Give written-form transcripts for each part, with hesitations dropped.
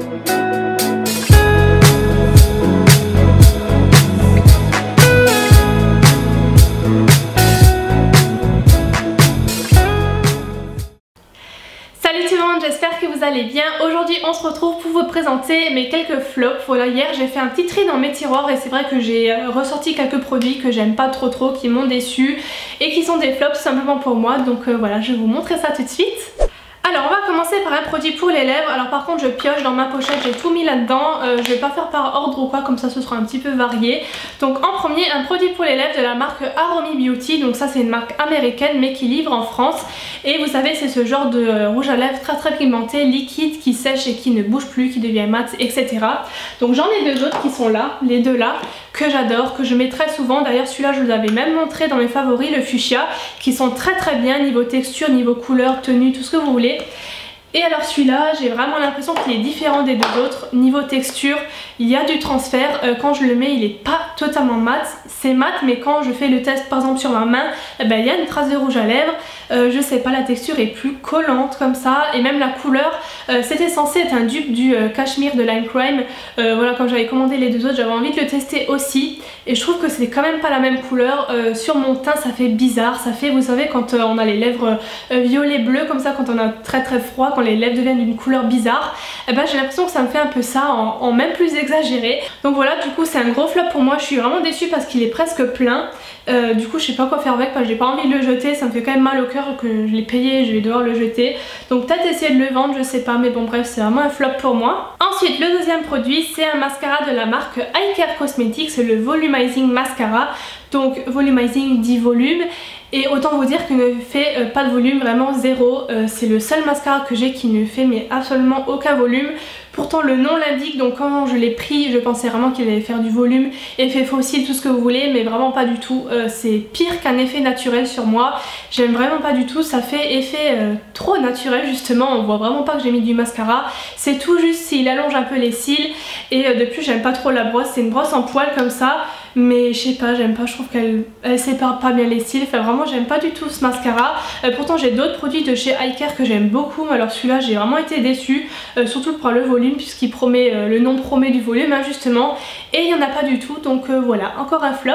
Salut tout le monde, j'espère que vous allez bien. Aujourd'hui on se retrouve pour vous présenter mes quelques flops. Voilà, hier j'ai fait un petit tri dans mes tiroirs et c'est vrai que j'ai ressorti quelques produits que j'aime pas trop, qui m'ont déçu et qui sont des flops tout simplement pour moi. Donc voilà, je vais vous montrer ça tout de suite. Alors on va commencer par un produit pour les lèvres. Alors par contre je pioche dans ma pochette, j'ai tout mis là-dedans. Je vais pas faire par ordre ou quoi, comme ça ce sera un petit peu varié. Donc en premier, un produit pour les lèvres de la marque Aromi Beauty. Donc ça c'est une marque américaine mais qui livre en France. Et vous savez c'est ce genre de rouge à lèvres très pigmenté, liquide, qui sèche et qui ne bouge plus, qui devient mat, etc. Donc j'en ai deux autres qui sont là, les deux là, que j'adore, que je mets très souvent. D'ailleurs celui-là je vous l'avais même montré dans mes favoris, le fuchsia, qui sont très bien niveau texture, niveau couleur, tenue, tout ce que vous voulez. Et alors celui-là, j'ai vraiment l'impression qu'il est différent des deux autres. Niveau texture, il y a du transfert. Quand je le mets, il est pas totalement mat. C'est mat, mais quand je fais le test par exemple sur ma main, il y a une trace de rouge à lèvres. Je sais pas, la texture est plus collante comme ça. Et même la couleur, c'était censé être un dupe du Cashmere de Lime Crime. Voilà, quand j'avais commandé les deux autres, j'avais envie de le tester aussi. Et je trouve que c'est quand même pas la même couleur. Sur mon teint, ça fait bizarre. Ça fait, vous savez, quand on a les lèvres violet-bleu comme ça, quand on a très froid, quand les lèvres deviennent d'une couleur bizarre, j'ai l'impression que ça me fait un peu ça en même plus exagéré. Donc voilà, du coup c'est un gros flop pour moi. Je suis vraiment déçue parce qu'il est presque plein. Du coup je sais pas quoi faire avec parce que j'ai pas envie de le jeter. Ça me fait quand même mal au cœur que je l'ai payé et je vais devoir le jeter. Donc peut-être essayer de le vendre, je sais pas, mais bon bref, c'est vraiment un flop pour moi. Ensuite le deuxième produit, c'est un mascara de la marque Eye Care Cosmetics, c'est le Volumizing Mascara. Donc volumizing dit volume, et autant vous dire qu'il ne fait pas de volume, vraiment zéro. C'est le seul mascara que j'ai qui ne fait mais absolument aucun volume. Pourtant le nom l'indique, donc quand je l'ai pris je pensais vraiment qu'il allait faire du volume, effet fossile, tout ce que vous voulez, mais vraiment pas du tout. C'est pire qu'un effet naturel sur moi. J'aime vraiment pas du tout, ça fait effet trop naturel justement. On voit vraiment pas que j'ai mis du mascara. C'est tout juste s'il allonge un peu les cils. Et de plus j'aime pas trop la brosse, c'est une brosse en poil comme ça. Mais je sais pas, j'aime pas, je trouve qu'elle sépare pas bien les cils. Enfin vraiment j'aime pas du tout ce mascara. Pourtant j'ai d'autres produits de chez Eye Care que j'aime beaucoup. Mais alors celui-là j'ai vraiment été déçue, surtout pour le volume, puisqu'il promet, le nom promet du volume hein, justement. Et il n'y en a pas du tout, donc voilà, encore un flop.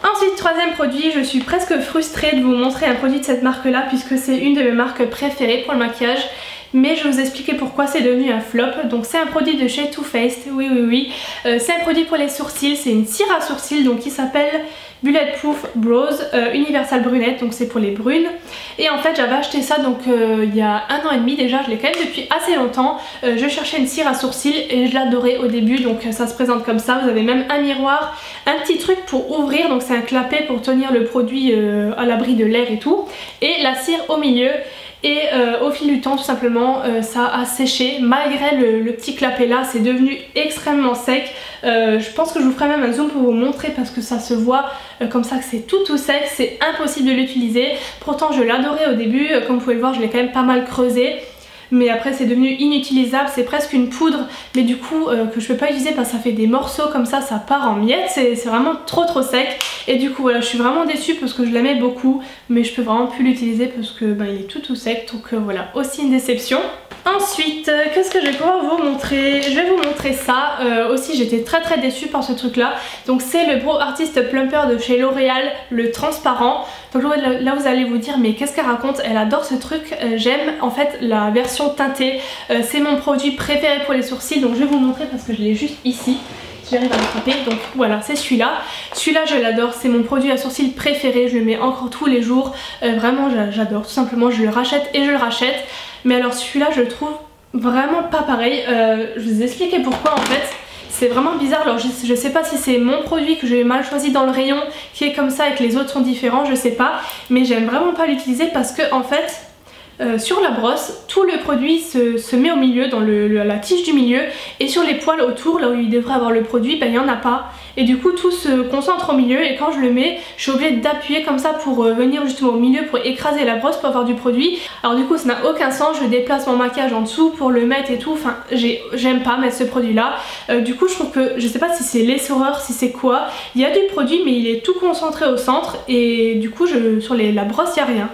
Ensuite, troisième produit, je suis presque frustrée de vous montrer un produit de cette marque là, puisque c'est une de mes marques préférées pour le maquillage. Mais je vais vous expliquer pourquoi c'est devenu un flop. Donc c'est un produit de chez Too Faced, oui. C'est un produit pour les sourcils, c'est une cire à sourcils donc qui s'appelle Bulletproof Brows Universal Brunette, donc c'est pour les brunes. Et en fait j'avais acheté ça donc il y a 1 an et demi déjà, je l'ai quand même depuis assez longtemps. Je cherchais une cire à sourcils et je l'adorais au début, donc ça se présente comme ça. Vous avez même un miroir, un petit truc pour ouvrir, donc c'est un clapet pour tenir le produit à l'abri de l'air et tout. Et la cire au milieu. Et au fil du temps tout simplement ça a séché, malgré le petit clapet là, c'est devenu extrêmement sec. Je pense que je vous ferai même un zoom pour vous montrer parce que ça se voit comme ça que c'est tout sec, c'est impossible de l'utiliser. Pourtant je l'adorais au début, comme vous pouvez le voir je l'ai quand même pas mal creusé. Mais après c'est devenu inutilisable, c'est presque une poudre, mais du coup que je peux pas utiliser parce que ça fait des morceaux comme ça part en miettes, c'est vraiment trop sec. Et du coup voilà, je suis vraiment déçue parce que je l'aimais beaucoup, mais je peux vraiment plus l'utiliser parce que il est tout sec, donc voilà, aussi une déception. Ensuite, qu'est-ce que je vais pouvoir vous montrer? Je vais vous montrer ça. Aussi j'étais très déçue par ce truc là. Donc c'est le Brow Artist Plumper de chez L'Oréal, le transparent. Donc là vous allez vous dire mais qu'est-ce qu'elle raconte? Elle adore ce truc. J'aime en fait la version teintée. C'est mon produit préféré pour les sourcils. Donc je vais vous montrer parce que je l'ai juste ici. Si j'arrive à l'attraper, donc voilà, c'est celui-là. Celui-là je l'adore, c'est mon produit à sourcils préféré. Je le mets encore tous les jours. Vraiment j'adore, tout simplement je le rachète et je le rachète. Mais alors celui-là je le trouve vraiment pas pareil. Je vais vous expliquer pourquoi en fait. C'est vraiment bizarre, alors je sais pas si c'est mon produit que j'ai mal choisi dans le rayon qui est comme ça et que les autres sont différents, je sais pas. Mais j'aime vraiment pas l'utiliser parce que en fait sur la brosse, tout le produit se met au milieu, dans la tige du milieu, et sur les poils autour, là où il devrait avoir le produit, il n'y en a pas. Et du coup tout se concentre au milieu et quand je le mets, je suis obligée d'appuyer comme ça pour venir justement au milieu pour écraser la brosse pour avoir du produit. Alors du coup ça n'a aucun sens, je déplace mon maquillage en dessous pour le mettre et tout, enfin j'aime pas mettre ce produit là. Du coup je trouve que, je sais pas si c'est l'essoreur, si c'est quoi, il y a du produit mais il est tout concentré au centre et du coup sur la brosse il n'y a rien.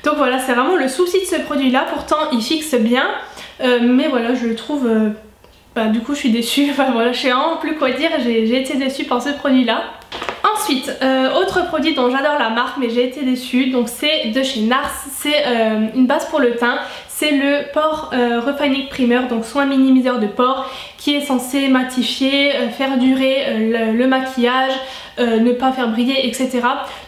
Donc voilà, c'est vraiment le souci de ce produit là, pourtant il fixe bien, mais voilà je le trouve du coup je suis déçue, enfin voilà, je sais vraiment plus quoi dire, j'ai été déçue par ce produit là. Ensuite, autre produit dont j'adore la marque mais j'ai été déçue, donc c'est de chez NARS, c'est une base pour le teint, c'est le Pore Refining Primer, donc soin minimiseur de pores qui est censé matifier, faire durer le maquillage, ne pas faire briller, etc.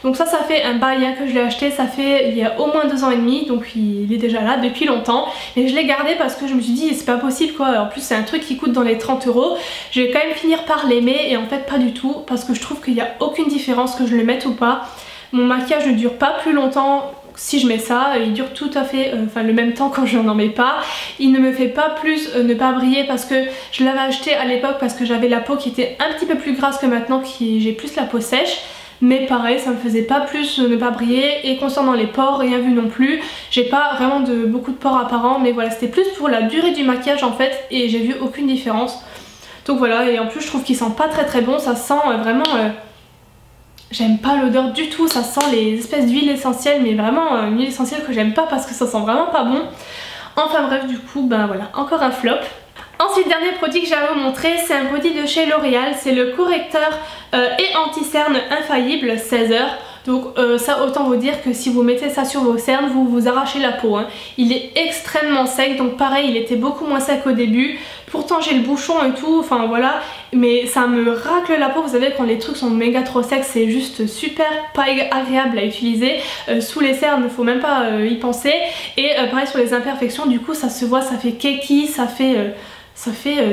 Donc ça fait un bail que je l'ai acheté, ça fait il y a au moins 2 ans et demi, donc il est déjà là depuis longtemps. Mais je l'ai gardé parce que je me suis dit c'est pas possible quoi, en plus c'est un truc qui coûte dans les 30 €. Je vais quand même finir par l'aimer et en fait pas du tout parce que je trouve qu'il n'y a aucune différence que je le mette ou pas. Mon maquillage ne dure pas plus longtemps si je mets ça, il dure tout à fait le même temps quand je n'en mets pas. Il ne me fait pas plus ne pas briller parce que je l'avais acheté à l'époque parce que j'avais la peau qui était un petit peu plus grasse que maintenant, j'ai plus la peau sèche. Mais pareil, ça me faisait pas plus ne pas briller. Et concernant les pores, rien vu non plus. J'ai pas vraiment beaucoup de pores apparents, mais voilà, c'était plus pour la durée du maquillage en fait. Et j'ai vu aucune différence. Donc voilà, et en plus je trouve qu'il sent pas très bon, ça sent vraiment... J'aime pas l'odeur du tout, ça sent les espèces d'huile essentielle, mais vraiment une huile essentielle que j'aime pas parce que ça sent vraiment pas bon. Enfin bref, du coup, voilà, encore un flop. Ensuite, dernier produit que j'ai à vous montrer, c'est un produit de chez L'Oréal, c'est le correcteur et anti-cerne infaillible 16 heures. Donc ça, autant vous dire que si vous mettez ça sur vos cernes, vous vous arrachez la peau, hein. Il est extrêmement sec, donc pareil, il était beaucoup moins sec au début. Pourtant j'ai le bouchon et tout, enfin voilà, mais ça me racle la peau. Vous savez, quand les trucs sont méga trop secs, c'est juste super pas agréable à utiliser. Sous les cernes, il faut même pas y penser. Et pareil sur les imperfections, du coup ça se voit, ça fait keki, ça fait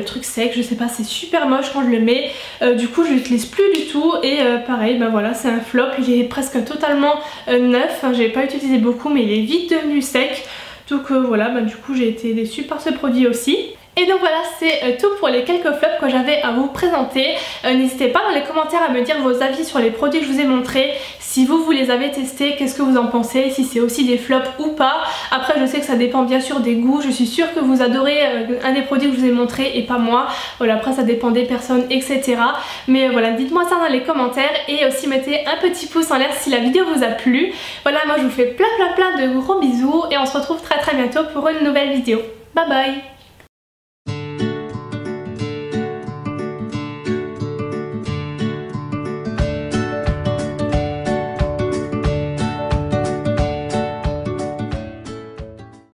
truc sec, je sais pas, c'est super moche quand je le mets. Du coup je l'utilise plus du tout et pareil, voilà, c'est un flop. Il est presque totalement neuf, hein, j'ai pas utilisé beaucoup mais il est vite devenu sec. Donc voilà, du coup j'ai été déçue par ce produit aussi. Et donc voilà, c'est tout pour les quelques flops que j'avais à vous présenter. N'hésitez pas dans les commentaires à me dire vos avis sur les produits que je vous ai montrés. Si vous les avez testés, qu'est-ce que vous en pensez, si c'est aussi des flops ou pas. Après je sais que ça dépend bien sûr des goûts, je suis sûre que vous adorez un des produits que je vous ai montré et pas moi. Voilà, après ça dépend des personnes, etc. Mais voilà, dites-moi ça dans les commentaires et aussi mettez un petit pouce en l'air si la vidéo vous a plu. Voilà, moi je vous fais plein de gros bisous et on se retrouve très bientôt pour une nouvelle vidéo. Bye bye.